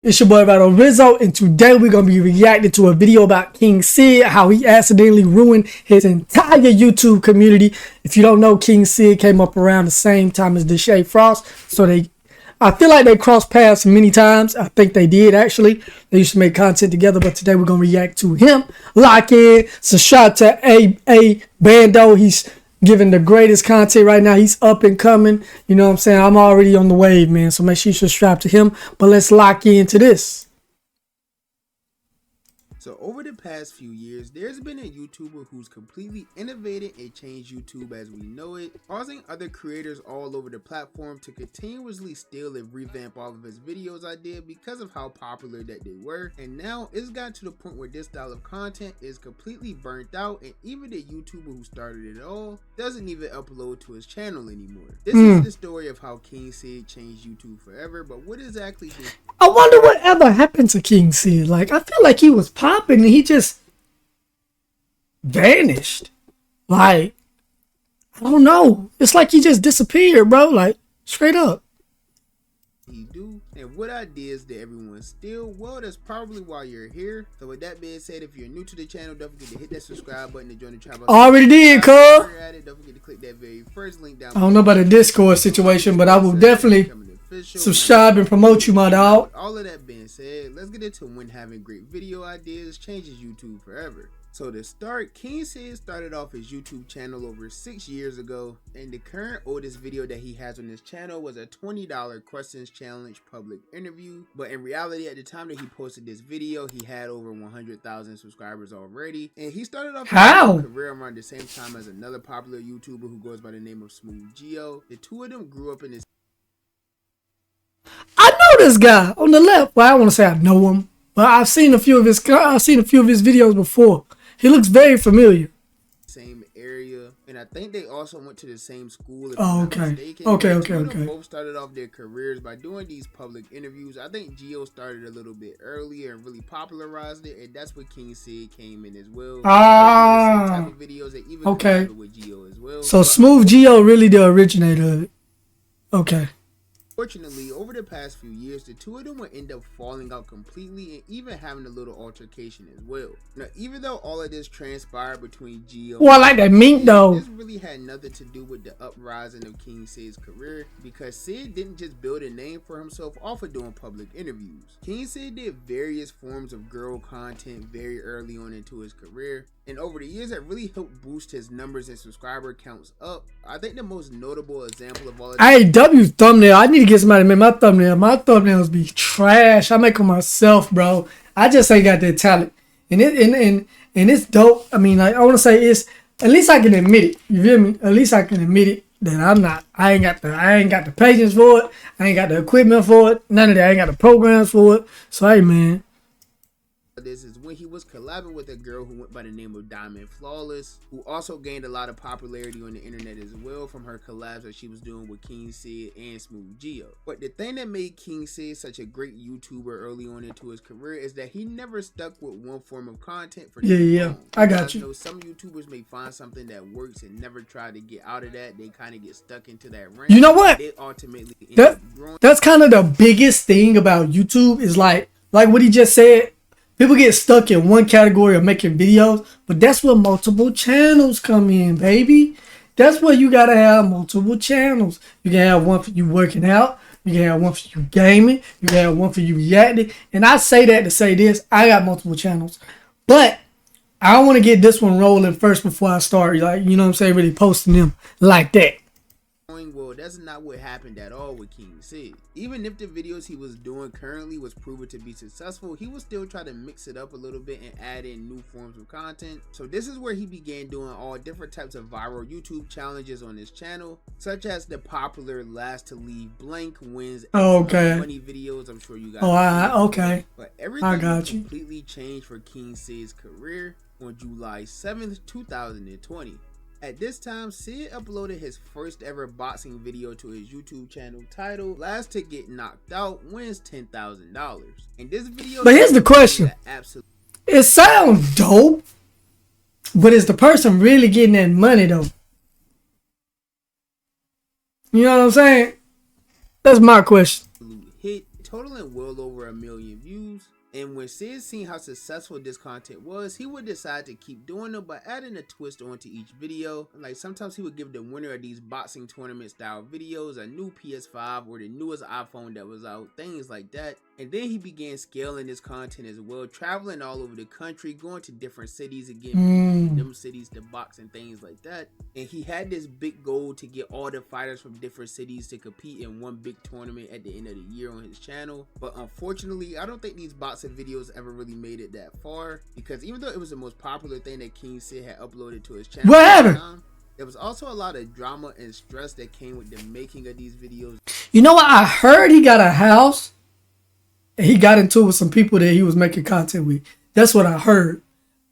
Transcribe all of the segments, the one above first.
It's your boy Vado Rizzo, and today we're going to be reacting to a video about King Cid, how he accidentally ruined his entire YouTube community. If you don't know, King Cid came up around the same time as Deshae Frost, so I feel like they crossed paths many times. I think they did, actually. They used to make content together, but today we're going to react to him. Lock in. So shout out to A Bando. He's giving the greatest content right now. He's up and coming. You know what I'm saying? I'm already on the wave, man. So make sure you subscribe to him. But let's lock into this. So over the past few years, there's been a YouTuber who's completely innovated and changed YouTube as we know it, causing other creators all over the platform to continuously steal and revamp all of his videos I did because of how popular that they were. And now it's gotten to the point where this style of content is completely burnt out, and even the YouTuber who started it all doesn't even upload to his channel anymore. This is the story of how King Cid changed YouTube forever, but what exactly did... I wonder whatever happened to King Cid. Like, I feel like he was popping and he just vanished. Like, I don't know. It's like he just disappeared, bro. Like, straight up. He do, and what ideas did everyone steal? Well, that's probably why you're here. So with that being said, if you're new to the channel, don't forget to hit that subscribe button to join the channel. Already did, cuz. Don't forget to click that very first link down below. I don't know about the Discord situation, but I will definitely subscribe and promote you, my dog. All of that being said, let's get into when having great video ideas changes YouTube forever. So to start, King Cid started off his YouTube channel over 6 years ago, and the current oldest video that he has on his channel was a $20 questions challenge public interview. But in reality, at the time that he posted this video, he had over 100,000 subscribers already, and he started off his career around the same time as another popular YouTuber who goes by the name of Smooth Geo. The two of them grew up in this... I know this guy on the left. Well, I want to say I know him, but I've seen a few of his videos before. He looks very familiar. Same area, and I think they also went to the same school. Oh, okay. Okay. Both started off their careers by doing these public interviews. I think Geo started a little bit earlier and really popularized it, and that's where King Cid came in as well. Videos that even with Geo as well. So Smooth Geo really the originator of it. Okay. Fortunately, over the past few years, the two of them would end up falling out completely and even having a little altercation as well. Now, even though all of this transpired between Geo... Well, I like that mink though. This really had nothing to do with the uprising of King Cid's career, because Cid didn't just build a name for himself off of doing public interviews. King Cid did various forms of girl content very early on into his career, and over the years that really helped boost his numbers and subscriber counts up. I think the most notable example of all of this... Hey, W thumbnail. I need to get somebody to make my thumbnail. My thumbnails be trash. I make them myself, bro. I just ain't got that talent. And it's dope. I mean, like, I want to say it's... At least I can admit it. You feel me? At least I can admit it that I'm not... I ain't got the patience for it. I ain't got the equipment for it. None of that. I ain't got the programs for it. So, hey, man. This is when he was collabing with a girl who went by the name of Diamond Flawless, who also gained a lot of popularity on the internet as well from her collabs that she was doing with King Cid and Smooth Geo. But the thing that made King Cid such a great YouTuber early on into his career is that he never stuck with one form of content for I got you. Some YouTubers may find something that works and never try to get out of that. They kind of get stuck into that range. You know what? They ultimately that's kind of the biggest thing about YouTube is like what he just said. People get stuck in one category of making videos, but that's where multiple channels come in, baby. That's where you gotta have multiple channels. You can have one for you working out. You can have one for you gaming. You can have one for you reacting. And I say that to say this. I got multiple channels. But I want to get this one rolling first before I start, like, you know what I'm saying, really posting them like that. Well, that's not what happened at all with King Cid. Even if the videos he was doing currently was proven to be successful, he would still try to mix it up a little bit and add in new forms of content. So this is where he began doing all different types of viral YouTube challenges on his channel, such as the popular last to leave blank wins money videos. I'm sure you guys But everything completely changed for King Cid's career on July 7th, 2020. At this time, Cid uploaded his first ever boxing video to his YouTube channel titled "Last to Get Knocked Out Wins $10,000." And this video... But here's the question. It sounds dope, but is the person really getting that money though? You know what I'm saying? That's my question. Hit totaling well over 1 million views. And when Cid seen how successful this content was, he would decide to keep doing them by adding a twist onto each video. Like sometimes he would give the winner of these boxing tournament style videos a new PS5 or the newest iPhone that was out, things like that. And then he began scaling his content as well, traveling all over the country, going to different cities and getting them cities to box and things like that. And he had this big goal to get all the fighters from different cities to compete in one big tournament at the end of the year on his channel. But unfortunately, I don't think these boxing videos ever really made it that far, because even though it was the most popular thing that King Cid had uploaded to his channel, what happened? There was also a lot of drama and stress that came with the making of these videos. You know what? I heard he got a house and he got into it with some people that he was making content with. That's what I heard.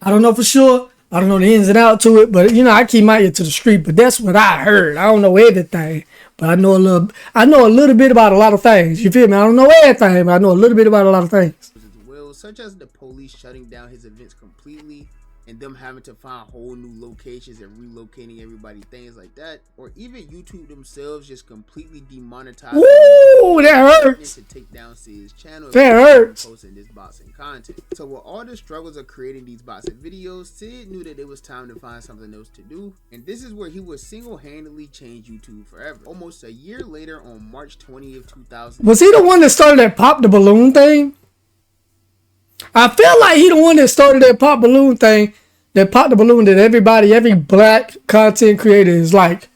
I don't know for sure. I don't know the ins and outs to it, but you know, I keep my ear to the street. But that's what I heard. I don't know everything, but I know a little. I know a little bit about a lot of things. You feel me? I don't know everything, but I know a little bit about a lot of things. As well, such as the police shutting down his events completely, and them having to find whole new locations and relocating everybody, things like that. Or even YouTube themselves just completely demonetizing. Ooh, that hurts. To take down Cid's channel. That hurts. Posting this boxing content. So with all the struggles of creating these boxing videos, Cid knew that it was time to find something else to do. And this is where he would single-handedly change YouTube forever. Almost a year later, on March 20th, 2000. Was he the one that started that pop the balloon thing? I feel like he the one that started that pop balloon thing, that popped the balloon that everybody, every black content creator is like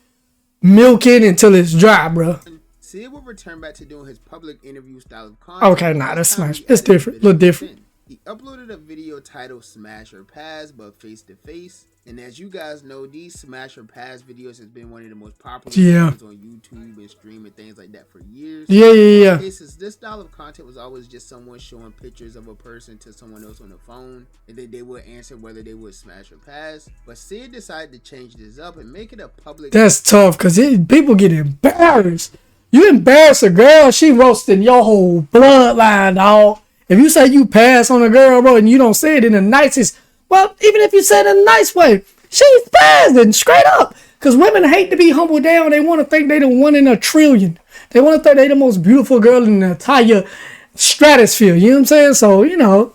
milking until it's dry, bro. Cid would return back to doing his public interview style of content. Okay, nah, that's nice. It's different, a little different. He uploaded a video titled Smash or Pass, but face to face. And as you guys know, these Smash or Pass videos has been one of the most popular videos on YouTube and stream and things like that for years. Yeah. Cases, this style of content was always just someone showing pictures of a person to someone else on the phone, and then they would answer whether they would smash or pass. But Cid decided to change this up and make it a public. That's tough, because people get embarrassed. You embarrass a girl, she roasting your whole bloodline, dog. If you say you pass on a girl, bro, and you don't say it in the nicest, well, even if you say it in a nice way, she's passing straight up. Because women hate to be humbled down. They want to think they the one in a trillion. They want to think they the most beautiful girl in the entire stratosphere. You know what I'm saying? So, you know,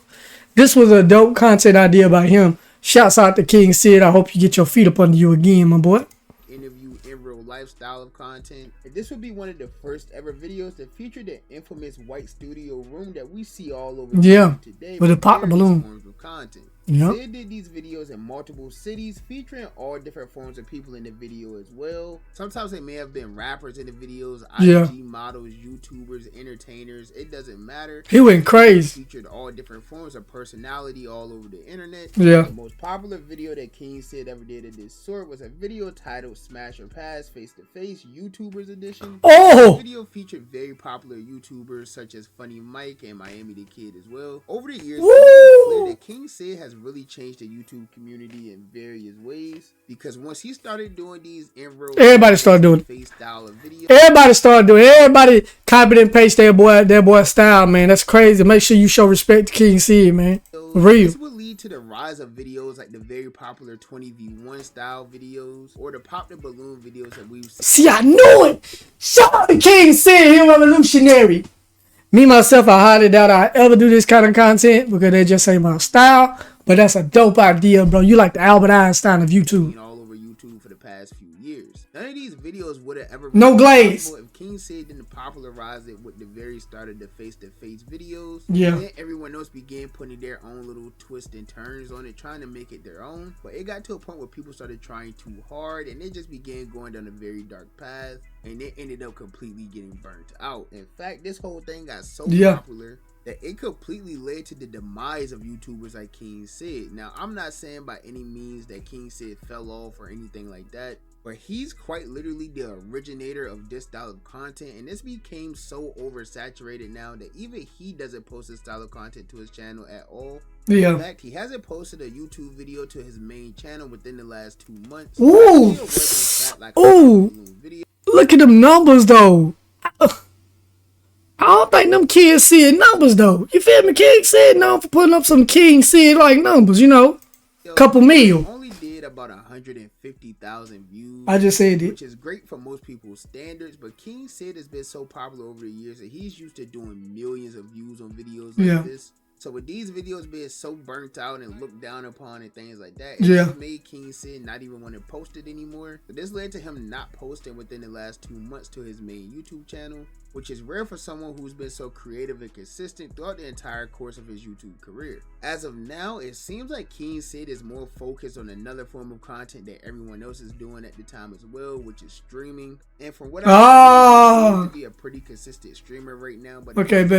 this was a dope content idea by him. Shouts out to King Cid. I hope you get your feet up under you again, my boy. Interview in real lifestyle of content. And this would be one of the first ever videos that featured the infamous white studio room that we see all over today. With the pop the balloon. Forms of content. Yep. Cid did these videos in multiple cities featuring all different forms of people in the video as well. Sometimes they may have been rappers in the videos, IG models, YouTubers, entertainers. It doesn't matter. He went crazy. Featured all different forms of personality all over the internet. Yeah. The most popular video that King Cid ever did of this sort was a video titled Smash or Pass Face to Face YouTubers Edition. Oh! The video featured very popular YouTubers such as Funny Mike and Miami the Kid as well. Over the years, it's clear that King Cid has really changed the YouTube community in various ways, because once he started doing these everybody started doing face style of videos. Everybody copied and paste their boy style, man. That's crazy. Make sure you show respect to King Cid, man. For real. This would lead to the rise of videos like the very popular 20v1 style videos or the pop the balloon videos that we've seen. See, I knew it. Shout out to King Cid, he revolutionary. Me myself, I highly doubt I ever do this kind of content because they just ain't my style. But that's a dope idea, bro. You like the Albert Einstein of YouTube. All over YouTube for the past few years. None of these videos would have ever no glaze. If King Cid didn't popularize it with the very start of the face-to-face videos. Yeah. Then everyone else began putting their own little twists and turns on it, trying to make it their own. But it got to a point where people started trying too hard, and they just began going down a very dark path, and they ended up completely getting burnt out. In fact, this whole thing got so popular that it completely led to the demise of YouTubers like King Cid. Now, I'm not saying by any means that King Cid fell off or anything like that, but he's quite literally the originator of this style of content, and this became so oversaturated now that even he doesn't post this style of content to his channel at all. Yeah. In fact, he hasn't posted a YouTube video to his main channel within the last 2 months. Ooh. Look at them numbers, though. I don't think them kids see numbers, though. You feel me? King Cid known for putting up some King Cid like numbers, you know. Couple mil. Only did about 150,000 views. I just said it. Which is great for most people's standards, but King Cid has been so popular over the years that he's used to doing millions of views on videos like this. So with these videos being so burnt out and looked down upon and things like that, it just made King Cid not even want to post it anymore. But this led to him not posting within the last 2 months to his main YouTube channel, which is rare for someone who's been so creative and consistent throughout the entire course of his YouTube career. As of now, it seems like King Cid is more focused on another form of content that everyone else is doing at the time as well, which is streaming. And from what I seems to be a pretty consistent streamer right now, but okay, as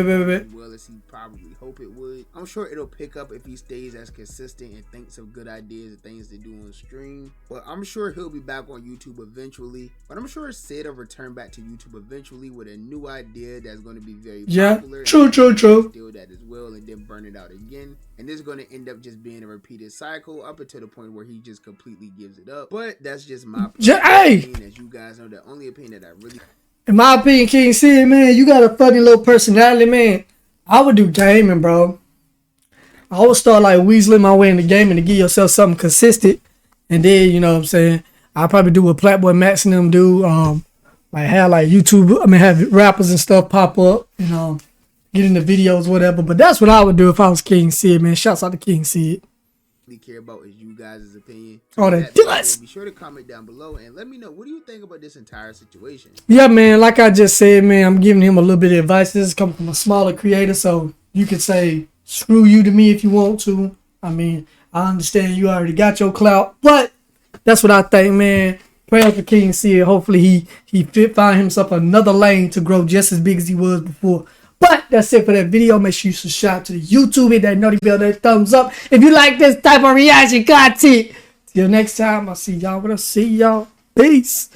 well as he probably hope it would. I'm sure it'll pick up if he stays as consistent and thinks of good ideas and things to do on stream. But I'm sure he'll be back on YouTube eventually. But I'm sure Cid will return back to YouTube eventually with a new idea that's going to be very popular. True. Steal that as well and then burn it out again. And this is going to end up just being a repeated cycle up until the point where he just completely gives it up. But that's just my opinion. As you guys know, the only opinion that I really... In my opinion, King Cid, man, you got a funny little personality, man. I would do gaming, bro. I would start like weaseling my way into gaming to give yourself something consistent. And then, you know what I'm saying, I'll probably do what Playboy Max and them do. Like have like YouTube, have rappers and stuff pop up, you know, get into videos, whatever. But that's what I would do if I was King Cid, man. Shouts out to King Cid. Care about is you guys' opinion. Oh, that does. Be sure to comment down below and let me know, what do you think about this entire situation? Yeah, man, like I just said, man, I'm giving him a little bit of advice. This is coming from a smaller creator, so you could say screw you to me if you want to. I mean, I understand you already got your clout, but that's what I think, man. Pray for King Cid. Hopefully he find himself another lane to grow just as big as he was before. But that's it for that video. Make sure you subscribe to the YouTube, hit that notification bell, that thumbs up if you like this type of reaction content. Till next time, I'll see y'all when I see y'all. Peace.